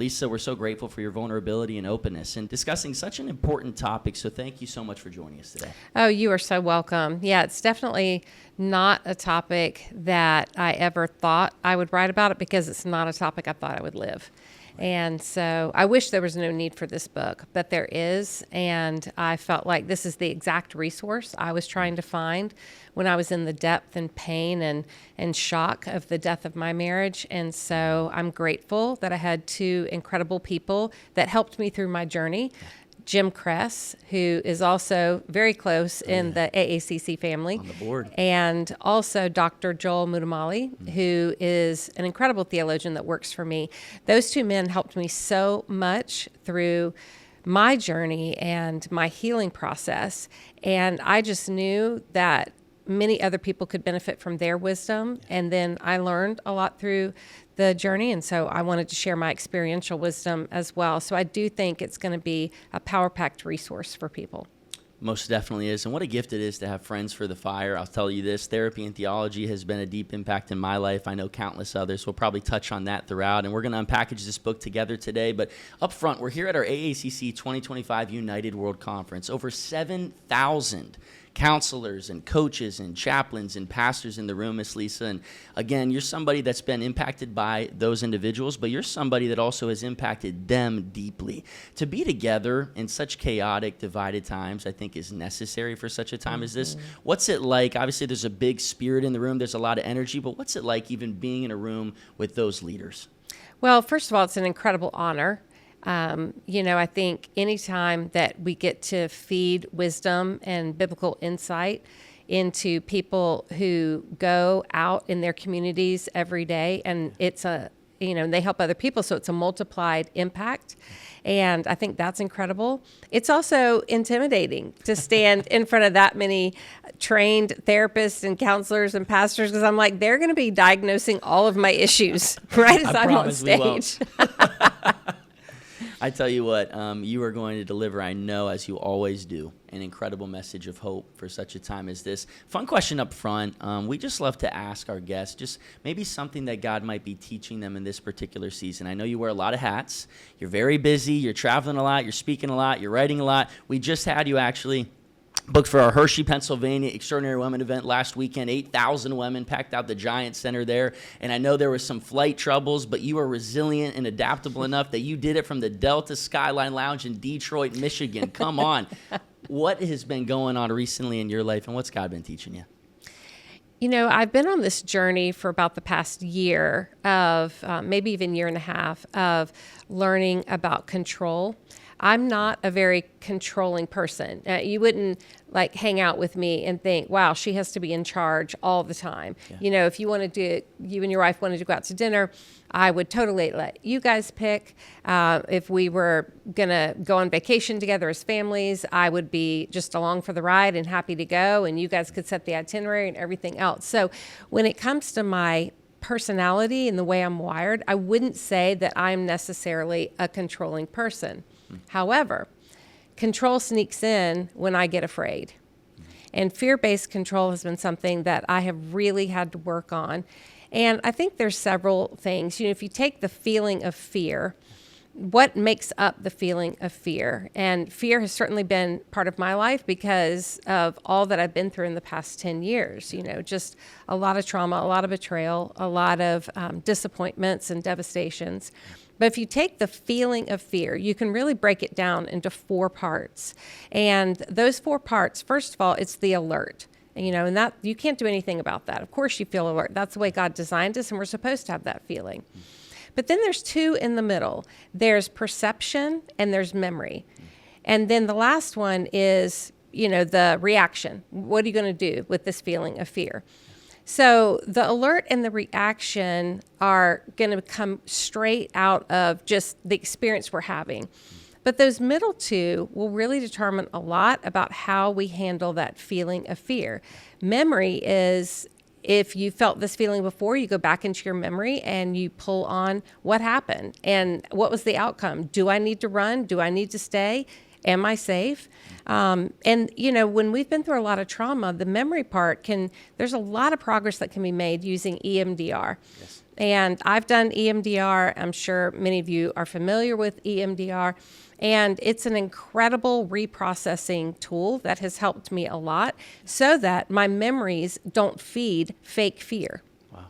Lysa, we're so grateful for your vulnerability and openness and discussing such an important topic. So thank you so much for joining us today. Oh, you are so welcome. Yeah, it's definitely not a topic that I ever thought I would write about it, because it's not a topic I thought I would live. And so I wish there was no need for this book, but there is. And I felt like this is the exact resource I was trying to find when I was in the depth and pain and shock of the death of my marriage. And so I'm grateful that I had two incredible people that helped me through my journey. Jim Kress, who is also very close in the AACC family. On the board. And also Dr. Joel Mutamali, who is an incredible theologian that works for me. Those two men helped me so much through my journey and my healing process. And I just knew that many other people could benefit from their wisdom. And then I learned a lot through the journey. And so I wanted to share my experiential wisdom as well. So I do think it's going to be a power-packed resource for people. Most definitely is. And what a gift it is to have friends for the fire. I'll tell you this, therapy and theology has been a deep impact in my life. I know countless others. We'll probably touch on that throughout. And we're going to unpackage this book together today. But up front, we're here at our AACC 2025 United World Conference. Over 7,000 counselors and coaches and chaplains and pastors in the room, Miss Lysa. And again, you're somebody that's been impacted by those individuals, but you're somebody that also has impacted them deeply. To be together in such chaotic, divided times, I think is necessary for such a time as this. What's it like? Obviously, there's a big spirit in the room. There's a lot of energy, but what's it like even being in a room with those leaders? Well, first of all, it's an incredible honor. I think anytime that we get to feed wisdom and biblical insight into people who go out in their communities every day, and they help other people, so it's a multiplied impact. And I think that's incredible. It's also intimidating to stand in front of that many trained therapists and counselors and pastors, because I'm like, they're going to be diagnosing all of my issues right as I'm on stage. I tell you what, you are going to deliver, I know, as you always do, an incredible message of hope for such a time as this. Fun question up front. We just love to ask our guests just maybe something that God might be teaching them in this particular season. I know you wear a lot of hats. You're very busy. You're traveling a lot. You're speaking a lot. You're writing a lot. We just had you actually booked for our Hershey, Pennsylvania Extraordinary Women event last weekend. 8,000 women packed out the Giant Center there. And I know there was some flight troubles, but you were resilient and adaptable enough that you did it from the Delta Skyline Lounge in Detroit, Michigan. Come on. What has been going on recently in your life, and what's God been teaching you? I've been on this journey for about the past year of maybe even year and a half of learning about control. I'm not a very controlling person. You wouldn't hang out with me and think, wow, she has to be in charge all the time. Yeah. If you and your wife wanted to go out to dinner, I would totally let you guys pick. If we were going to go on vacation together as families, I would be just along for the ride and happy to go, and you guys could set the itinerary and everything else. So when it comes to my personality and the way I'm wired, I wouldn't say that I'm necessarily a controlling person. However, control sneaks in when I get afraid. And fear-based control has been something that I have really had to work on. And I think there's several things. If you take the feeling of fear, what makes up the feeling of fear? And fear has certainly been part of my life because of all that I've been through in the past 10 years. Just a lot of trauma, a lot of betrayal, a lot of disappointments and devastations. But if you take the feeling of fear, you can really break it down into 4 parts. And those 4 parts, first of all, it's the alert. And that you can't do anything about that. Of course you feel alert. That's the way God designed us, and we're supposed to have that feeling. But then there's 2 in the middle. There's perception and there's memory. And then the last one is, the reaction. What are you going to do with this feeling of fear? So the alert and the reaction are going to come straight out of just the experience we're having. But those middle 2 will really determine a lot about how we handle that feeling of fear. Memory is, if you felt this feeling before, you go back into your memory and you pull on what happened and what was the outcome. Do I need to run? Do I need to stay? Am I safe? When we've been through a lot of trauma, the memory part there's a lot of progress that can be made using EMDR. Yes. And I've done EMDR. I'm sure many of you are familiar with EMDR. And it's an incredible reprocessing tool that has helped me a lot so that my memories don't feed fake fear. Wow.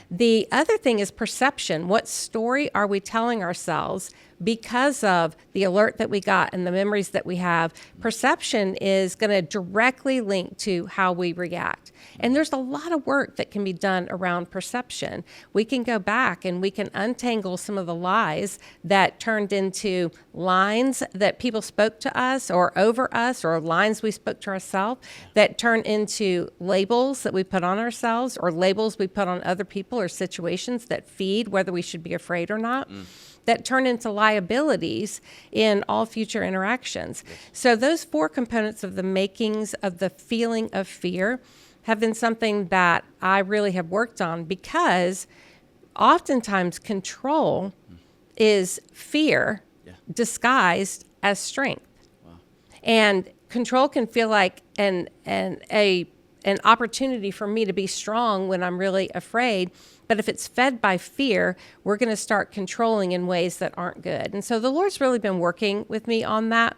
The other thing is perception. What story are we telling ourselves because of the alert that we got and the memories that we have? Perception is going to directly link to how we react. And there's a lot of work that can be done around perception. We can go back and we can untangle some of the lies that turned into lines that people spoke to us or over us, or lines we spoke to ourselves that turn into labels that we put on ourselves, or labels we put on other people or situations that feed whether we should be afraid or not. That turn into liabilities in all future interactions. So those 4 components of the makings of the feeling of fear have been something that I really have worked on, because oftentimes control is fear disguised as strength. Wow. And control can feel like an opportunity for me to be strong when I'm really afraid. But if it's fed by fear, we're going to start controlling in ways that aren't good. And so the Lord's really been working with me on that.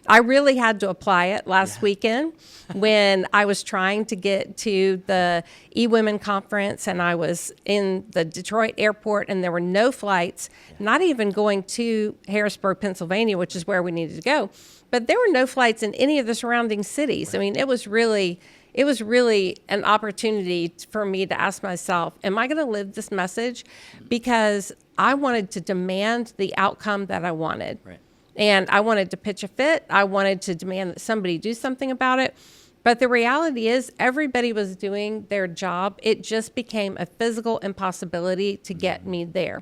I really had to apply it last weekend when I was trying to get to the eWomen conference, and I was in the Detroit airport, and there were no flights, not even going to Harrisburg, Pennsylvania, which is where we needed to go. But there were no flights in any of the surrounding cities. I mean, it was really an opportunity for me to ask myself, am I going to live this message? Because I wanted to demand the outcome that I wanted. Right. And I wanted to pitch a fit. I wanted to demand that somebody do something about it. But the reality is everybody was doing their job. It just became a physical impossibility to get me there.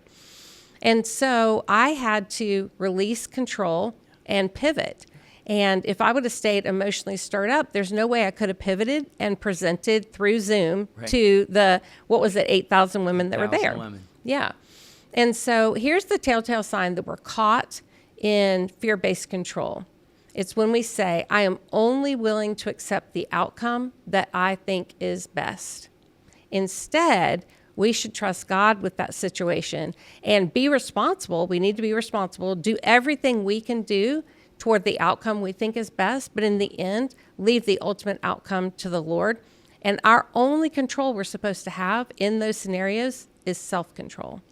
And so I had to release control and pivot. And if I would have stayed emotionally stirred up, there's no way I could have pivoted and presented through Zoom to the, 8,000 women that were there. Women. Yeah. And so here's the telltale sign that we're caught in fear-based control. It's when we say, I am only willing to accept the outcome that I think is best. Instead, we should trust God with that situation and be responsible. We need to be responsible, do everything we can do toward the outcome we think is best, but in the end, leave the ultimate outcome to the Lord. And our only control we're supposed to have in those scenarios is self-control.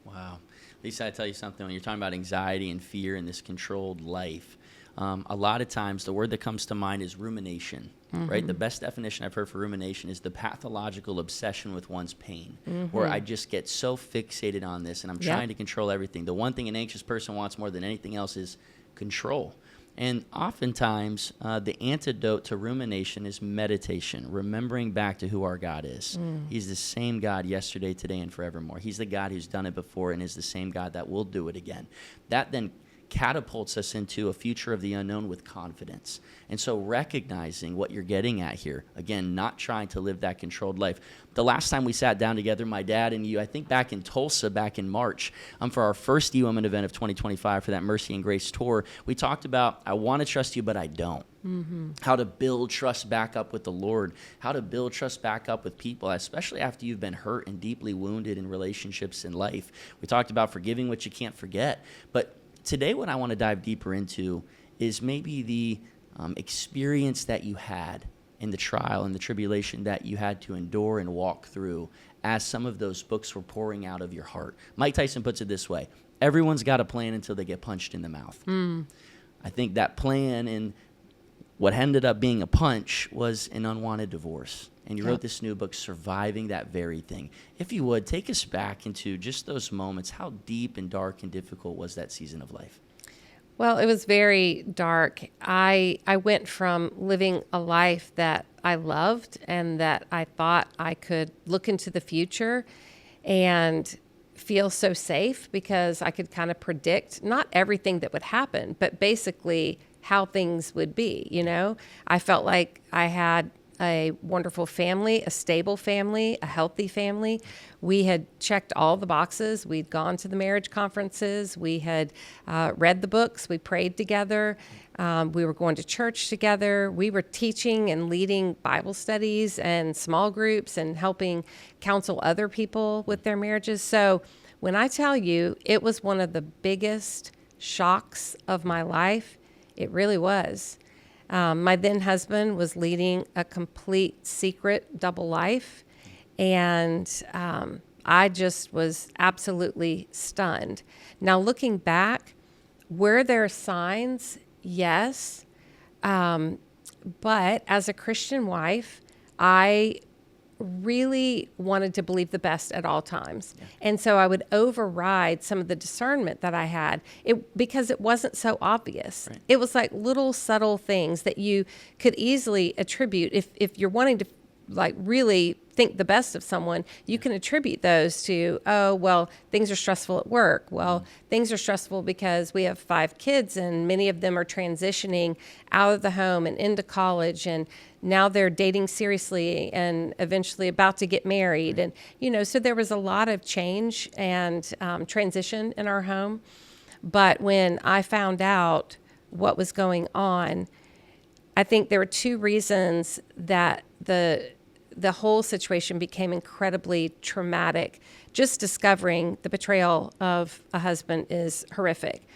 Wow. Lysa, I tell you something, when you're talking about anxiety and fear in this controlled life, a lot of times the word that comes to mind is rumination, right? The best definition I've heard for rumination is the pathological obsession with one's pain, where I just get so fixated on this and I'm trying to control everything. The one thing an anxious person wants more than anything else is control. And oftentimes, the antidote to rumination is meditation, remembering back to who our God is. He's the same God yesterday, today, and forevermore. He's the God who's done it before and is the same God that will do it again. That then catapults us into a future of the unknown with confidence. And so recognizing what you're getting at here, again, not trying to live that controlled life. The last time we sat down together, my dad and you, I think back in Tulsa back in March, for our first eWomen event of 2025 for that Mercy and Grace tour, we talked about, I want to trust you, but I don't. How to build trust back up with the Lord, how to build trust back up with people, especially after you've been hurt and deeply wounded in relationships in life. We talked about forgiving what you can't forget. But today what I want to dive deeper into is maybe the experience that you had in the trial and the tribulation that you had to endure and walk through as some of those books were pouring out of your heart. Mike Tyson puts it this way: everyone's got a plan until they get punched in the mouth. I think that plan and what ended up being a punch was an unwanted divorce. And you wrote this new book, Surviving That Very Thing. If you would, take us back into just those moments. How deep and dark and difficult was that season of life? Well, it was very dark. I went from living a life that I loved and that I thought I could look into the future and feel so safe because I could kind of predict not everything that would happen, but basically how things would be. You know, I felt like I had a wonderful family, a stable family, a healthy family. We had checked all the boxes. We'd gone to the marriage conferences. We had read the books. We prayed together. We were going to church together. We were teaching and leading Bible studies and small groups and helping counsel other people with their marriages. So when I tell you it was one of the biggest shocks of my life, it really was. My then husband was leading a complete secret double life, and I just was absolutely stunned. Now, looking back, were there signs? Yes. But as a Christian wife, I really wanted to believe the best at all times. Yeah. And so I would override some of the discernment that I had because it wasn't so obvious. Right. It was like little subtle things that you could easily attribute. If you're wanting to like really think the best of someone, you can attribute those to, oh, well, things are stressful at work. Well, things are stressful because we have 5 kids and many of them are transitioning out of the home and into college, and now they're dating seriously and eventually about to get married. And, so there was a lot of change and transition in our home. But when I found out what was going on, I think there were 2 reasons that the whole situation became incredibly traumatic. Just discovering the betrayal of a husband is horrific.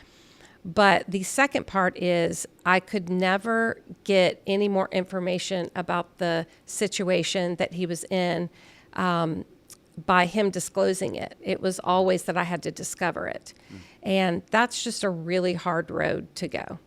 But the second part is I could never get any more information about the situation that he was in by him disclosing it. It was always that I had to discover it. And that's just a really hard road to go.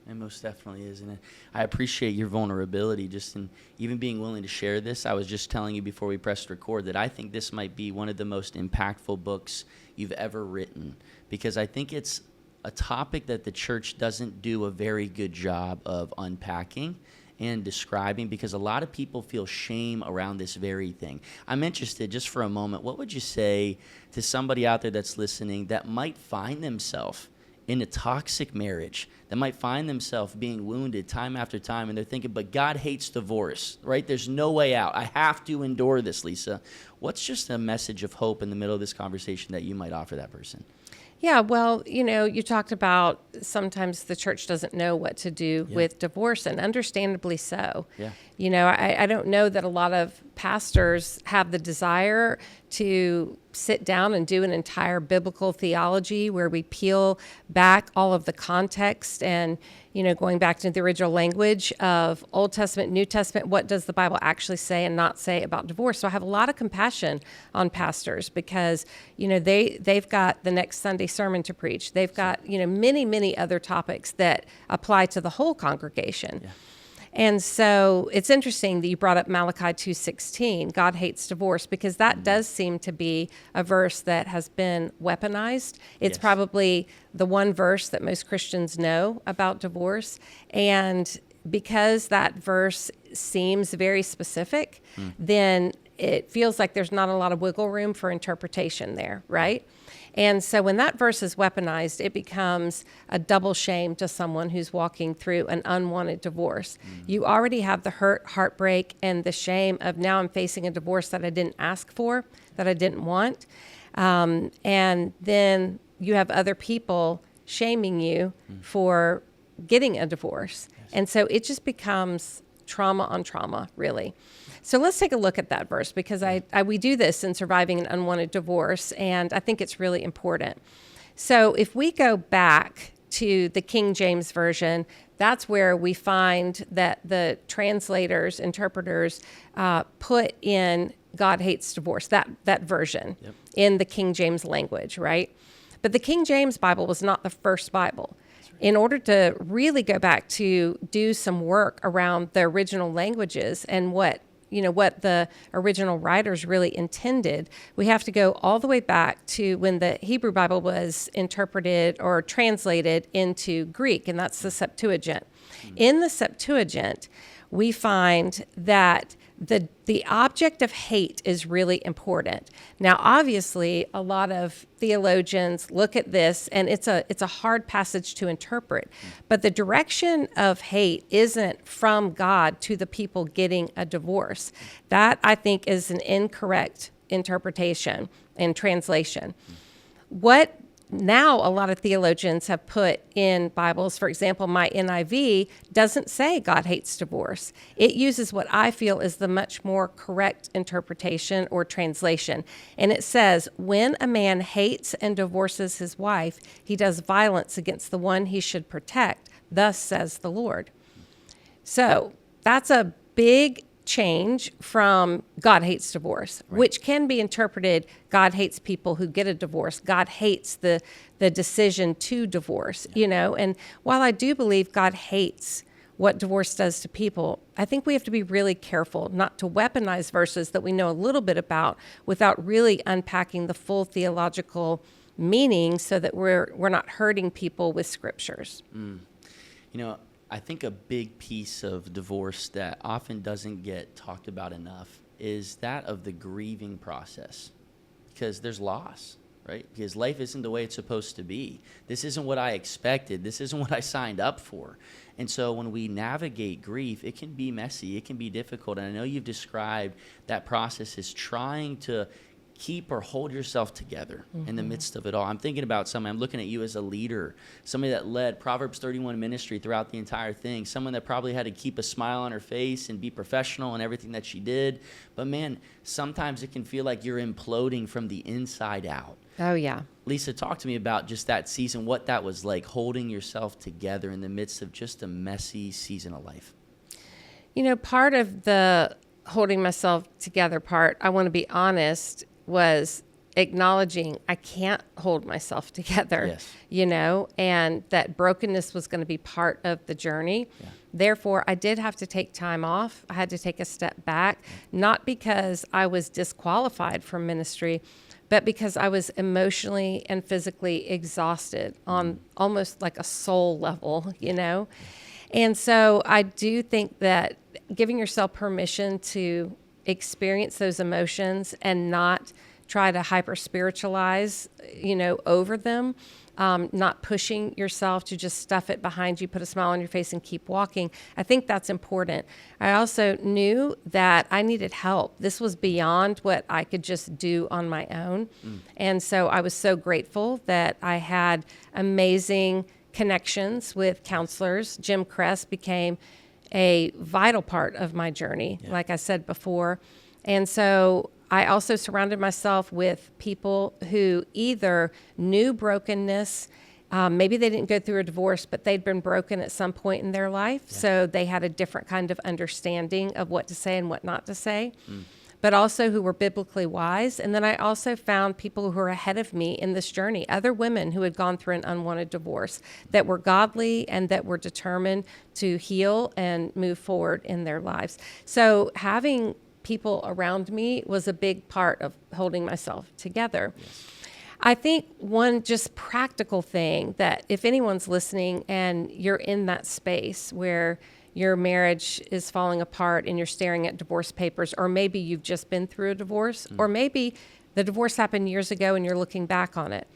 It most definitely is. And I appreciate your vulnerability just in even being willing to share this. I was just telling you before we pressed record that I think this might be one of the most impactful books you've ever written, because I think it's a topic that the church doesn't do a very good job of unpacking and describing, because a lot of people feel shame around this very thing. I'm interested, just for a moment, what would you say to somebody out there that's listening that might find themselves in a toxic marriage, that might find themselves being wounded time after time, and they're thinking, but God hates divorce, right? There's no way out. I have to endure this, Lysa. What's just a message of hope in the middle of this conversation that you might offer that person? Yeah, well, you talked about sometimes the church doesn't know what to do with divorce, and understandably so. Yeah. I don't know that a lot of pastors have the desire to sit down and do an entire biblical theology where we peel back all of the context and, going back to the original language of Old Testament, New Testament, what does the Bible actually say and not say about divorce? So I have a lot of compassion on pastors because, they've got the next Sunday sermon to preach. They've got, many, many other topics that apply to the whole congregation. Yeah. And so it's interesting that you brought up Malachi 2:16, God hates divorce, because that does seem to be a verse that has been weaponized. It's probably the one verse that most Christians know about divorce. And because that verse seems very specific, then it feels like there's not a lot of wiggle room for interpretation there, right? And so when that verse is weaponized, it becomes a double shame to someone who's walking through an unwanted divorce. You already have the hurt, heartbreak, and the shame of now I'm facing a divorce that I didn't ask for, that I didn't want. And then you have other people shaming you for getting a divorce. Yes. And so it just becomes trauma on trauma, really. So let's take a look at that verse, because we do this in Surviving an Unwanted Divorce, and I think it's really important. So if we go back to the King James Version, that's where we find that the translators, interpreters, put in God hates divorce, that version in the King James language, right? But the King James Bible was not the first Bible. In order to really go back to do some work around the original languages and what the original writers really intended, we have to go all the way back to when the Hebrew Bible was interpreted or translated into Greek, and that's the Septuagint. In the Septuagint, we find that the object of hate is really important. Now, obviously, a lot of theologians look at this, and it's a hard passage to interpret. But the direction of hate isn't from God to the people getting a divorce. That, I think, is an incorrect interpretation and translation. What now a lot of theologians have put in Bibles, for example, my NIV doesn't say God hates divorce. It uses what I feel is the much more correct interpretation or translation. And it says, when a man hates and divorces his wife, he does violence against the one he should protect. Thus says the Lord. So that's a big change from God hates divorce, right, which can be interpreted God hates people who get a divorce. God hates the decision to divorce, And while I do believe God hates what divorce does to people, I think we have to be really careful not to weaponize verses that we know a little bit about without really unpacking the full theological meaning so that we're not hurting people with scriptures. I think a big piece of divorce that often doesn't get talked about enough is that of the grieving process, because there's loss, right? Because life isn't the way it's supposed to be. This isn't what I expected. This isn't what I signed up for. And so when we navigate grief, it can be messy. It can be difficult. And I know you've described that process as trying to keep or hold yourself together in the midst of it all. I'm thinking about somebody, I'm looking at you as a leader, somebody that led Proverbs 31 ministry throughout the entire thing, someone that probably had to keep a smile on her face and be professional in everything that she did. But man, sometimes it can feel like you're imploding from the inside out. Oh, yeah. Lysa, talk to me about just that season, what that was like, holding yourself together in the midst of just a messy season of life. Part of the holding myself together part, I want to be honest, was acknowledging I can't hold myself together, yes, and that brokenness was going to be part of the journey. Yeah. Therefore, I did have to take time off. I had to take a step back, not because I was disqualified from ministry, but because I was emotionally and physically exhausted on almost like a soul level, And so I do think that giving yourself permission to experience those emotions and not try to hyper spiritualize, over them, not pushing yourself to just stuff it behind you, put a smile on your face and keep walking. I think that's important. I also knew that I needed help. This was beyond what I could just do on my own. And so I was so grateful that I had amazing connections with counselors. Jim Crest became a vital part of my journey, like I said before. And so I also surrounded myself with people who either knew brokenness, maybe they didn't go through a divorce, but they'd been broken at some point in their life. Yeah. So they had a different kind of understanding of what to say and what not to say, but also who were biblically wise. And then I also found people who were ahead of me in this journey, other women who had gone through an unwanted divorce that were godly and that were determined to heal and move forward in their lives. So having people around me was a big part of holding myself together. Yes. I think one just practical thing that if anyone's listening and you're in that space where your marriage is falling apart and you're staring at divorce papers, or maybe you've just been through a divorce, or maybe the divorce happened years ago and you're looking back on it.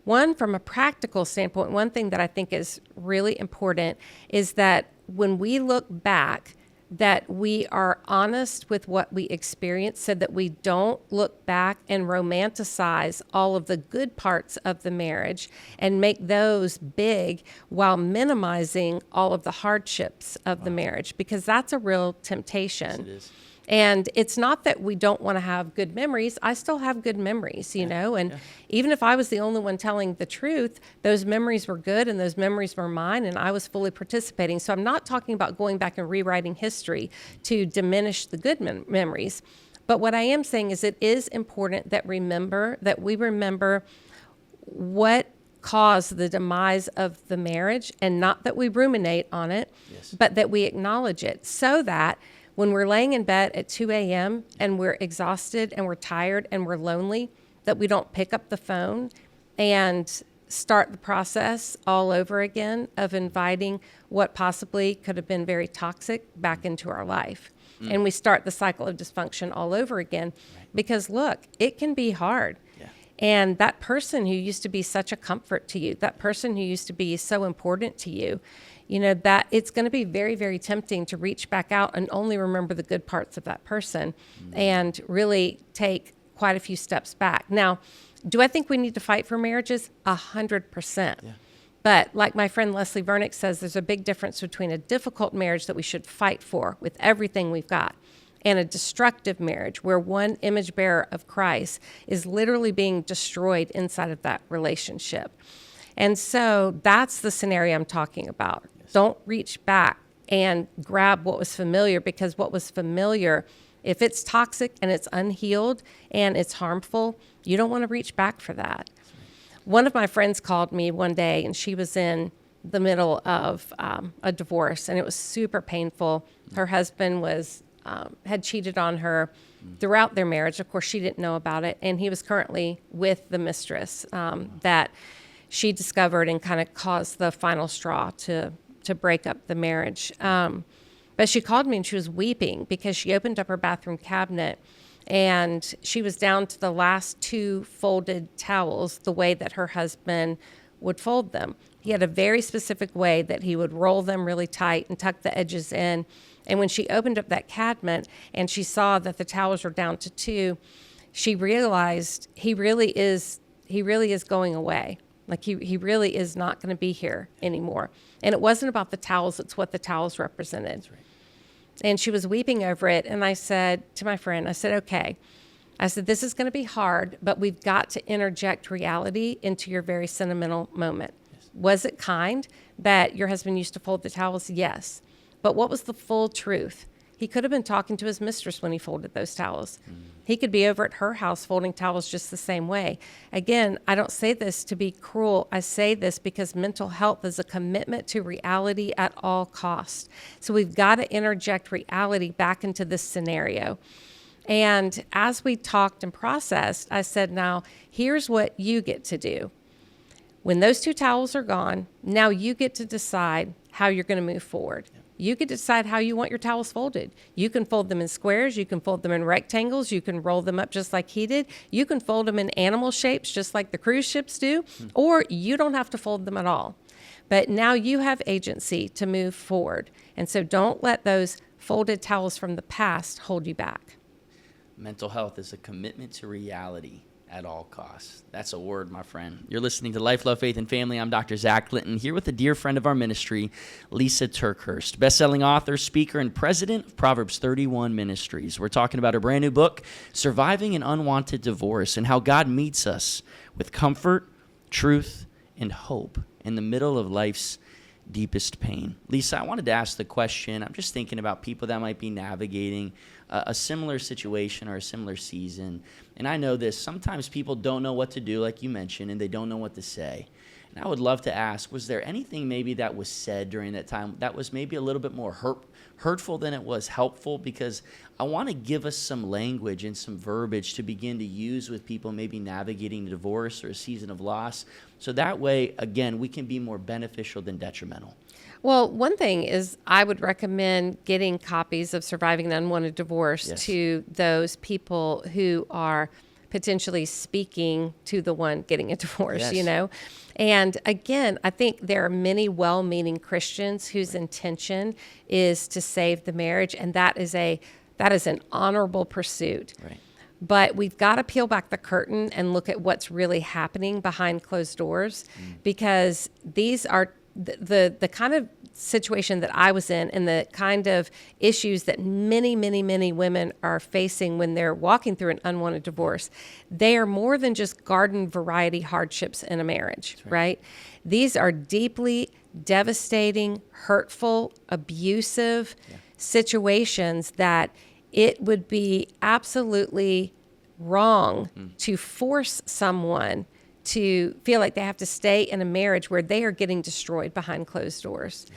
One, from a practical standpoint, one thing that I think is really important is that when we look back, that we are honest with what we experienced so that we don't look back and romanticize all of the good parts of the marriage and make those big while minimizing all of the hardships of the marriage, because that's a real temptation. Yes, it is. And it's not that we don't want to have good memories. I still have good memories, and even if I was the only one telling the truth, those memories were good and those memories were mine and I was fully participating. So I'm not talking about going back and rewriting history to diminish the good memories. But what I am saying is it is important that we remember what caused the demise of the marriage, and not that we ruminate on it, but that we acknowledge it, so that when we're laying in bed at 2 a.m. and we're exhausted and we're tired and we're lonely, that we don't pick up the phone and start the process all over again of inviting what possibly could have been very toxic back into our life. And we start the cycle of dysfunction all over again because, look, it can be hard. Yeah. And that person who used to be such a comfort to you, that person who used to be so important to you, you know, that it's going to be very, very tempting to reach back out and only remember the good parts of that person and really take quite a few steps back. Now, do I think we need to fight for marriages? 100%. Yeah. But like my friend Leslie Vernick says, there's a big difference between a difficult marriage that we should fight for with everything we've got and a destructive marriage where one image bearer of Christ is literally being destroyed inside of that relationship. And so that's the scenario I'm talking about. Yes. Don't reach back and grab what was familiar, because what was familiar, if it's toxic and it's unhealed and it's harmful, you don't want to reach back for that. One of my friends called me one day, and she was in the middle of a divorce, and it was super painful. Her husband was had cheated on her throughout their marriage. Of course, she didn't know about it, and he was currently with the mistress that she discovered and kind of caused the final straw to break up the marriage. But she called me, and she was weeping because she opened up her bathroom cabinet, and she was down to the last 2 folded towels, the way that her husband would fold them. He had a very specific way that he would roll them really tight and tuck the edges in. And when she opened up that cabinet and she saw that the towels were down to 2, she realized he really is going away. Like he really is not going to be here anymore. And it wasn't about the towels, it's what the towels represented. That's right. And she was weeping over it. And I said to my friend, I said, okay. I said, this is going to be hard, but we've got to interject reality into your very sentimental moment. Yes. Was it kind that your husband used to fold the towels? Yes. But what was the full truth? He could have been talking to his mistress when he folded those towels. He could be over at her house folding towels just the same way. Again, I don't say this to be cruel. I say this because mental health is a commitment to reality at all costs. So we've got to interject reality back into this scenario. And as we talked and processed, I said, now, here's what you get to do. When those 2 towels are gone, now you get to decide how you're going to move forward. You can decide how you want your towels folded. You can fold them in squares. You can fold them in rectangles. You can roll them up just like he did. You can fold them in animal shapes just like the cruise ships do, or you don't have to fold them at all. But now you have agency to move forward. And so don't let those folded towels from the past hold you back. Mental health is a commitment to reality at all costs. That's a word, my friend. You're listening to Life, Love, Faith, and Family. I'm Dr. Zach Clinton, here with a dear friend of our ministry, Lysa TerKeurst, best-selling author, speaker, and president of Proverbs 31 Ministries. We're talking about her brand new book, Surviving an Unwanted Divorce, and how God meets us with comfort, truth, and hope in the middle of life's deepest pain. Lysa, I wanted to ask the question. I'm just thinking about people that might be navigating a similar situation or a similar season. And I know this. Sometimes people don't know what to do, like you mentioned, and they don't know what to say. And I would love to ask, was there anything maybe that was said during that time that was maybe a little bit more hurtful than it was helpful? Because I want to give us some language and some verbiage to begin to use with people maybe navigating a divorce or a season of loss. So that way, again, we can be more beneficial than detrimental. Well, one thing is I would recommend getting copies of Surviving an Unwanted Divorce to those people who are potentially speaking to the one getting a divorce, you know. And again, I think there are many well-meaning Christians whose intention is to save the marriage, and that is an honorable pursuit. Right. But we've got to peel back the curtain and look at what's really happening behind closed doors, because these are the kind of situation that I was in and the kind of issues that many, many, many women are facing when they're walking through an unwanted divorce. They are more than just garden variety hardships in a marriage, right? These are deeply devastating, hurtful, abusive situations that it would be absolutely wrong to force someone to feel like they have to stay in a marriage where they are getting destroyed behind closed doors.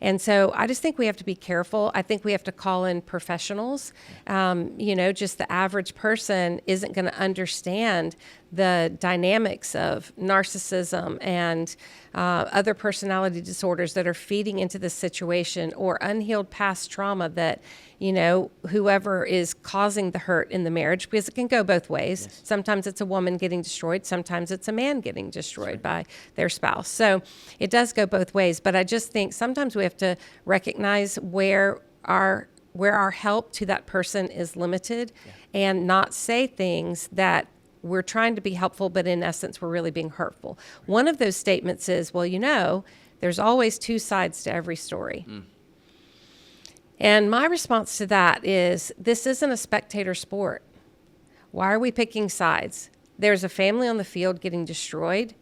And so I just think we have to be careful. I think we have to call in professionals. Just the average person isn't going to understand the dynamics of narcissism and other personality disorders that are feeding into this situation, or unhealed past trauma that, whoever is causing the hurt in the marriage, because it can go both ways. Yes. Sometimes it's a woman getting destroyed. Sometimes it's a man getting destroyed by their spouse. So it does go both ways. But I just think sometimes we have to recognize where our help to that person is limited, and not say things that we're trying to be helpful, but in essence, we're really being hurtful. Right. One of those statements is, there's always two sides to every story. And my response to that is, this isn't a spectator sport. Why are we picking sides? There's a family on the field getting destroyed,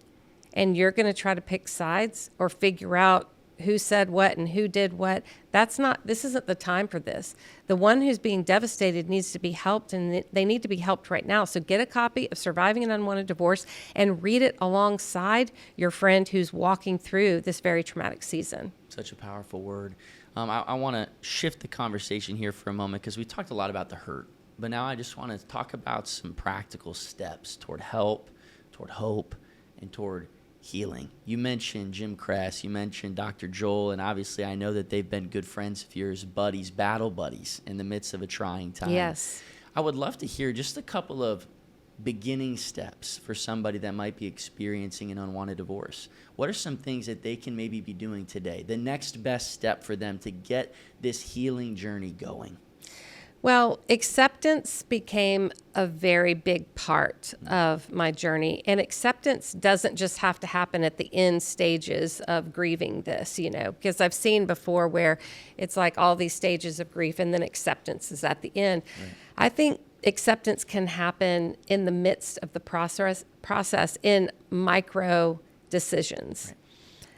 and you're going to try to pick sides or figure out who said what and who did what. This isn't the time for this. The one who's being devastated needs to be helped, and they need to be helped right now. So get a copy of Surviving an Unwanted Divorce and read it alongside your friend who's walking through this very traumatic season. Such a powerful word. I want to shift the conversation here for a moment, because we talked a lot about the hurt, but now I just want to talk about some practical steps toward help, toward hope, and toward healing. You mentioned Jim Kress, you mentioned Dr. Joel, and obviously I know that they've been good friends of yours, buddies, battle buddies in the midst of a trying time. Yes. I would love to hear just a couple of beginning steps for somebody that might be experiencing an unwanted divorce. What are some things that they can maybe be doing today? The next best step for them to get this healing journey going. Well, acceptance became a very big part of my journey. And acceptance doesn't just have to happen at the end stages of grieving this, because I've seen before where it's like all these stages of grief and then acceptance is at the end. Right. I think acceptance can happen in the midst of the process in micro decisions. Right.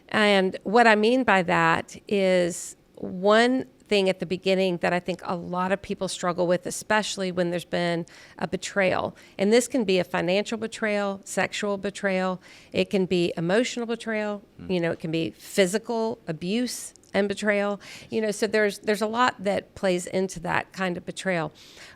And what I mean by that is, one thing at the beginning that I think a lot of people struggle with, especially when there's been a betrayal. And this can be a financial betrayal, sexual betrayal. It can be emotional betrayal. It can be physical abuse and betrayal. So there's a lot that plays into that kind of betrayal.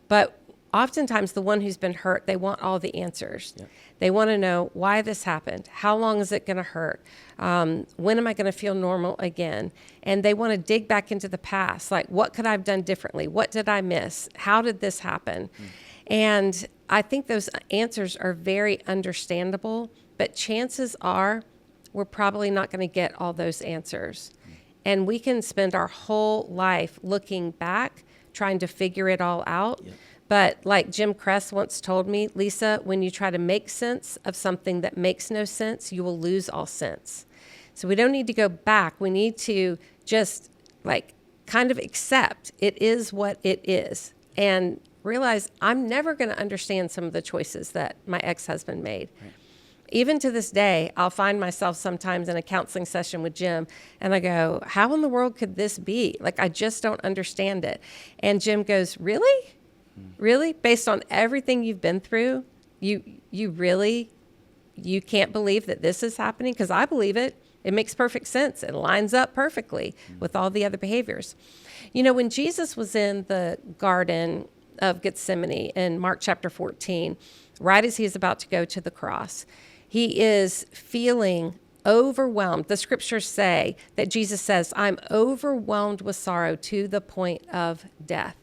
But oftentimes the one who's been hurt, they want all the answers. Yep. They want to know why this happened. How long is it going to hurt? When am I going to feel normal again? And they want to dig back into the past. Like, what could I have done differently? What did I miss? How did this happen? And I think those answers are very understandable, but chances are we're probably not going to get all those answers. And we can spend our whole life looking back, trying to figure it all out. Yep. But like Jim Kress once told me, Lysa, when you try to make sense of something that makes no sense, you will lose all sense. So we don't need to go back. We need to just kind of accept it is what it is, and realize I'm never going to understand some of the choices that my ex-husband made. Right. Even to this day, I'll find myself sometimes in a counseling session with Jim, and I go, how in the world could this be? I just don't understand it. And Jim goes, really? Really? Based on everything you've been through, you can't believe that this is happening? Because I believe it. It makes perfect sense. It lines up perfectly with all the other behaviors. When Jesus was in the Garden of Gethsemane in Mark chapter 14, right as he's about to go to the cross, he is feeling overwhelmed. The scriptures say that Jesus says, I'm overwhelmed with sorrow to the point of death.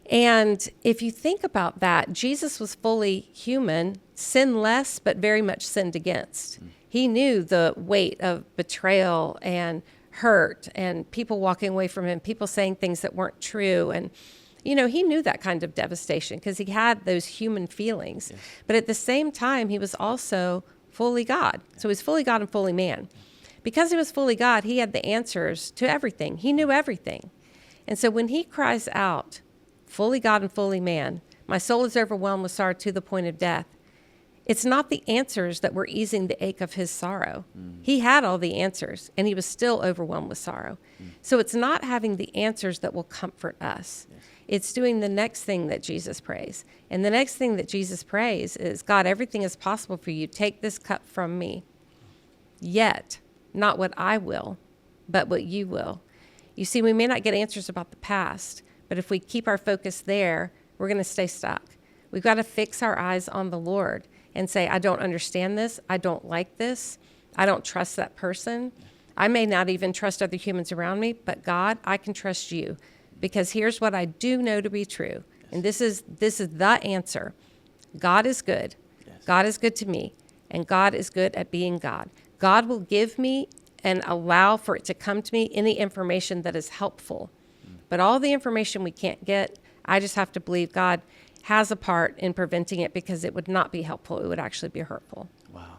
And if you think about that, Jesus was fully human, sinless, but very much sinned against. He knew the weight of betrayal and hurt and people walking away from him, people saying things that weren't true. And, he knew that kind of devastation because he had those human feelings. Yes. But at the same time, he was also fully God. So he was fully God and fully man. Because he was fully God, he had the answers to everything. He knew everything. And so when he cries out, fully God and fully man, my soul is overwhelmed with sorrow to the point of death, it's not the answers that were easing the ache of his sorrow. He had all the answers, and he was still overwhelmed with sorrow. So it's not having the answers that will comfort us. Yes. It's doing the next thing that Jesus prays. And the next thing that Jesus prays is, God, everything is possible for you. Take this cup from me. Yet, not what I will, but what you will. You see, we may not get answers about the past, but if we keep our focus there, we're going to stay stuck. We've got to fix our eyes on the Lord and say, I don't understand this. I don't like this. I don't trust that person. I may not even trust other humans around me, but God, I can trust you, because here's what I do know to be true. And this is the answer. God is good. Yes. God is good to me, and God is good at being God. God will give me and allow for it to come to me any information that is helpful. But all the information we can't get, I just have to believe God has a part in preventing it, because it would not be helpful. It would actually be hurtful. Wow.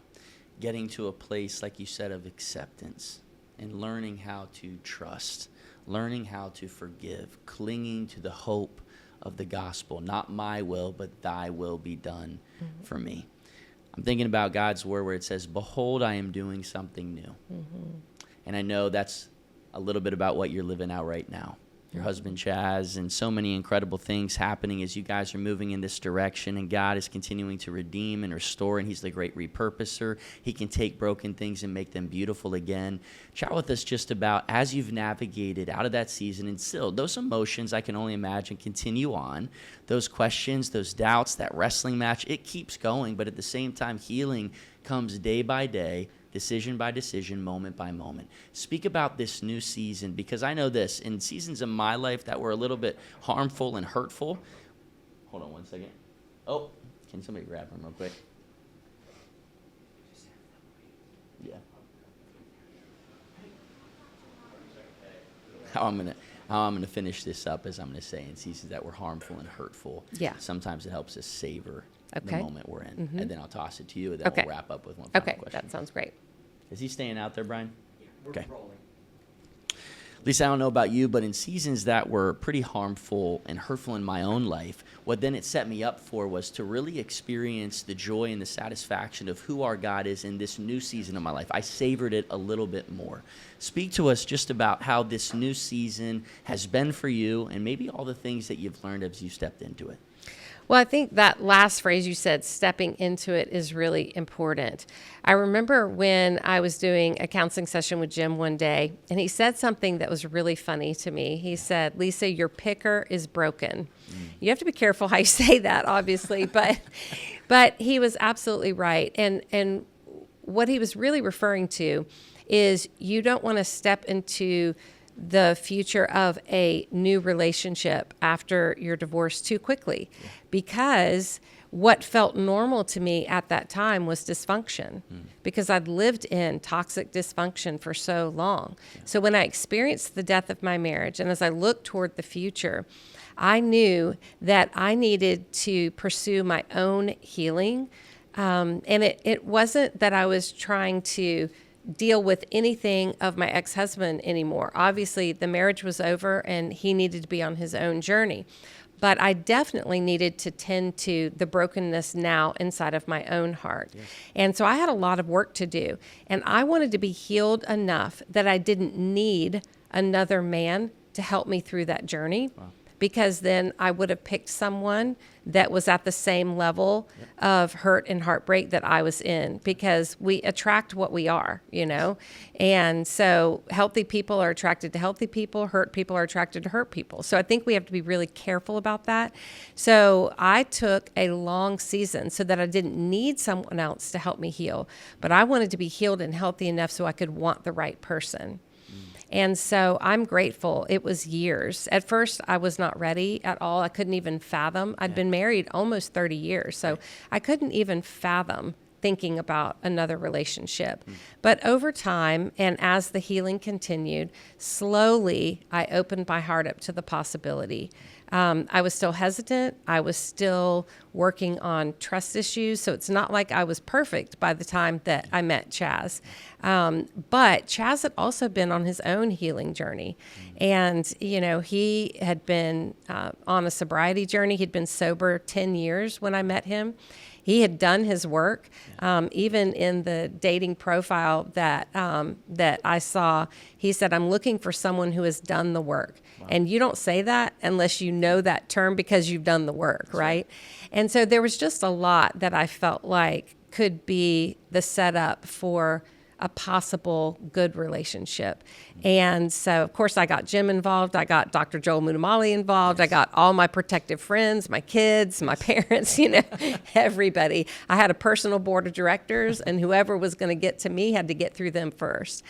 Getting to a place, like you said, of acceptance and learning how to trust, learning how to forgive, clinging to the hope of the gospel. Not my will, but thy will be done for me. I'm thinking about God's word where it says, behold, I am doing something new. And I know that's a little bit about what you're living out right now. Your husband, Chaz, and so many incredible things happening as you guys are moving in this direction, and God is continuing to redeem and restore, and he's the great repurposer. He can take broken things and make them beautiful again. Chat with us just about, as you've navigated out of that season, and still those emotions, I can only imagine, continue on. Those questions, those doubts, that wrestling match, it keeps going, but at the same time, healing comes day by day, decision by decision, moment by moment. Speak about this new season, because I know this, in seasons of my life that were a little bit harmful and hurtful. Hold on one second. Oh, can somebody grab him real quick? Yeah. How I'm gonna finish this up, as I'm gonna say, in seasons that were harmful and hurtful. Yeah. Sometimes it helps us savor the moment we're in. And then I'll toss it to you, and then we'll wrap up with one final question. That sounds great. Is he staying out there, Brian? Yeah, we're rolling. Lisa, I don't know about you, but in seasons that were pretty harmful and hurtful in my own life, what then it set me up for was to really experience the joy and the satisfaction of who our God is in this new season of my life. I savored it a little bit more. Speak to us just about how this new season has been for you, and maybe all the things that you've learned as you stepped into it. Well, I think that last phrase you said, stepping into it, is really important. I remember when I was doing a counseling session with Jim one day, and he said something that was really funny to me. He said, Lisa, your picker is broken. You have to be careful how you say that, obviously, but he was absolutely right. And what he was really referring to is you don't want to step into the future of a new relationship after your divorce too quickly, because what felt normal to me at that time was dysfunction, because I'd lived in toxic dysfunction for so long. So when I experienced the death of my marriage, and as I looked toward the future, I knew that I needed to pursue my own healing. And it wasn't that I was trying to deal with anything of my ex-husband anymore. Obviously, the marriage was over and he needed to be on his own journey. But I definitely needed to tend to the brokenness now inside of my own heart. Yes. And so I had a lot of work to do. And I wanted to be healed enough that I didn't need another man to help me through that journey. Wow. Because then I would have picked someone that was at the same level of hurt and heartbreak that I was in, because we attract what we are, you know? And so healthy people are attracted to healthy people, hurt people are attracted to hurt people. So I think we have to be really careful about that. So I took a long season so that I didn't need someone else to help me heal, but I wanted to be healed and healthy enough so I could want the right person. And so I'm grateful. It was years. At first, I was not ready at all. I couldn't even fathom. I'd been married almost 30 years, so I couldn't even fathom thinking about another relationship. But over time, and as the healing continued, slowly I opened my heart up to the possibility. I was still hesitant. I was still working on trust issues. So it's not like I was perfect by the time that I met Chaz. But Chaz had also been on his own healing journey. And, you know, he had been on a sobriety journey. He'd been sober 10 years when I met him. He had done his work. Even in the dating profile that I saw, he said, I'm looking for someone who has done the work. Wow. And you don't say that unless you know that term, because you've done the work, right? And so there was just a lot that I felt like could be the setup for a possible good relationship. And so, of course, I got Jim involved. I got Dr. Joel Munamali involved. I got all my protective friends, my kids, my parents, everybody. I had a personal board of directors, and whoever was going to get to me had to get through them first.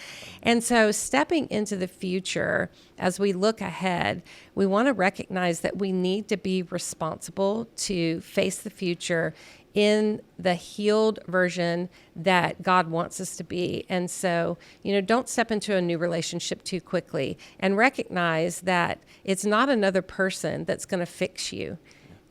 And so stepping into the future, as we look ahead, we want to recognize that we need to be responsible to face the future in the healed version that God wants us to be. And so, don't step into a new relationship too quickly, and recognize that it's not another person that's going to fix you.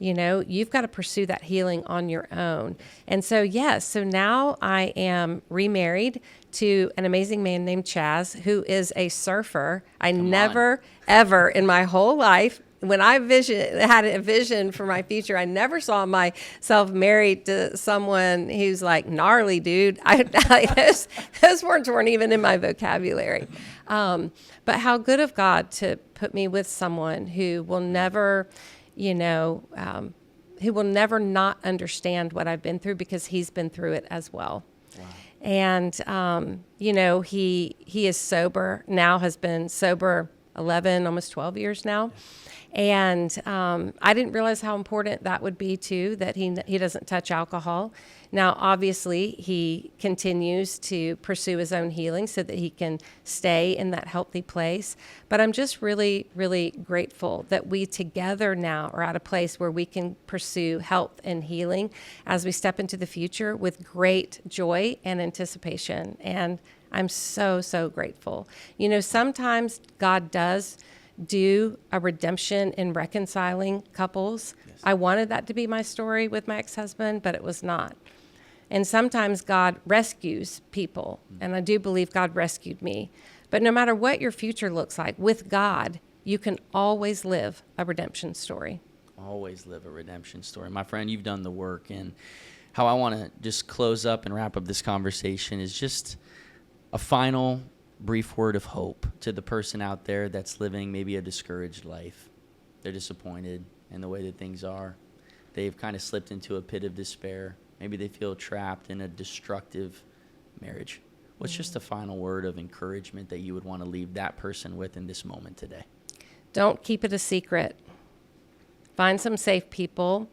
You've got to pursue that healing on your own. And so, so now I am remarried to an amazing man named Chaz, who is a surfer. I never, ever in my whole life, when I had a vision for my future, I never saw myself married to someone who's like gnarly, dude. Those words weren't even in my vocabulary. But how good of God to put me with someone who will never, who will never not understand what I've been through, because he's been through it as well. Wow. And, he is sober now, has been sober 11, almost 12 years now. And I didn't realize how important that would be, too, that he doesn't touch alcohol. Now, obviously, he continues to pursue his own healing so that he can stay in that healthy place. But I'm just really, really grateful that we together now are at a place where we can pursue health and healing as we step into the future with great joy and anticipation. And I'm so, so grateful. Sometimes God does do a redemption in reconciling couples. Yes. I wanted that to be my story with my ex-husband, but it was not. And sometimes God rescues people, and I do believe God rescued me. But no matter what your future looks like, with God, you can always live a redemption story. Always live a redemption story. My friend, you've done the work, and how I want to just close up and wrap up this conversation is just a final brief word of hope to the person out there that's living maybe a discouraged life. They're disappointed in the way that things are. They've kind of slipped into a pit of despair. Maybe they feel trapped in a destructive marriage. What's just a final word of encouragement that you would want to leave that person with in this moment today? Don't keep it a secret. Find some safe people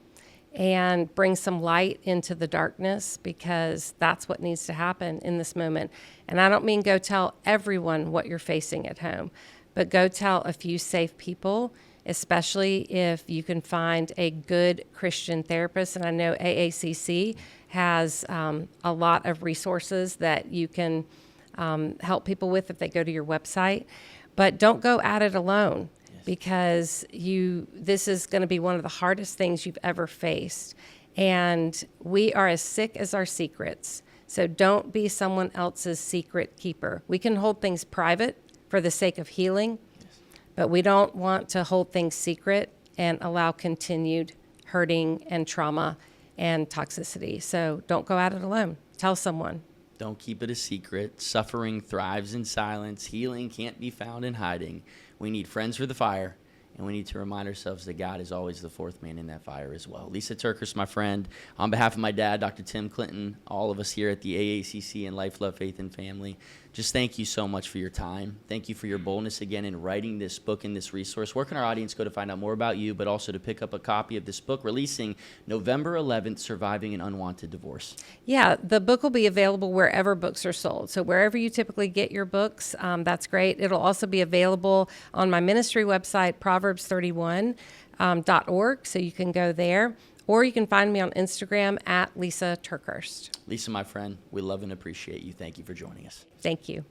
and bring some light into the darkness, because that's what needs to happen in this moment. And I don't mean go tell everyone what you're facing at home, but go tell a few safe people, especially if you can find a good Christian therapist. And I know AACC has a lot of resources that you can help people with if they go to your website. But don't go at it alone, because this is going to be one of the hardest things you've ever faced. And we are as sick as our secrets. So don't be someone else's secret keeper. We can hold things private for the sake of healing, but we don't want to hold things secret and allow continued hurting and trauma and toxicity. So don't go at it alone. Tell someone. Don't keep it a secret. Suffering thrives in silence. Healing can't be found in hiding. We need friends for the fire, and we need to remind ourselves that God is always the fourth man in that fire as well. Lysa TerKeurst, my friend, on behalf of my dad, Dr. Tim Clinton, all of us here at the AACC and Life, Love, Faith, and Family, just thank you so much for your time. Thank you for your boldness again in writing this book and this resource. Where can our audience go to find out more about you, but also to pick up a copy of this book releasing November 11th, Surviving an Unwanted Divorce? Yeah, the book will be available wherever books are sold. So wherever you typically get your books, that's great. It'll also be available on my ministry website, proverbs31.org, so you can go there. Or you can find me on Instagram at Lysa TerKeurst. Lysa, my friend, we love and appreciate you. Thank you for joining us. Thank you.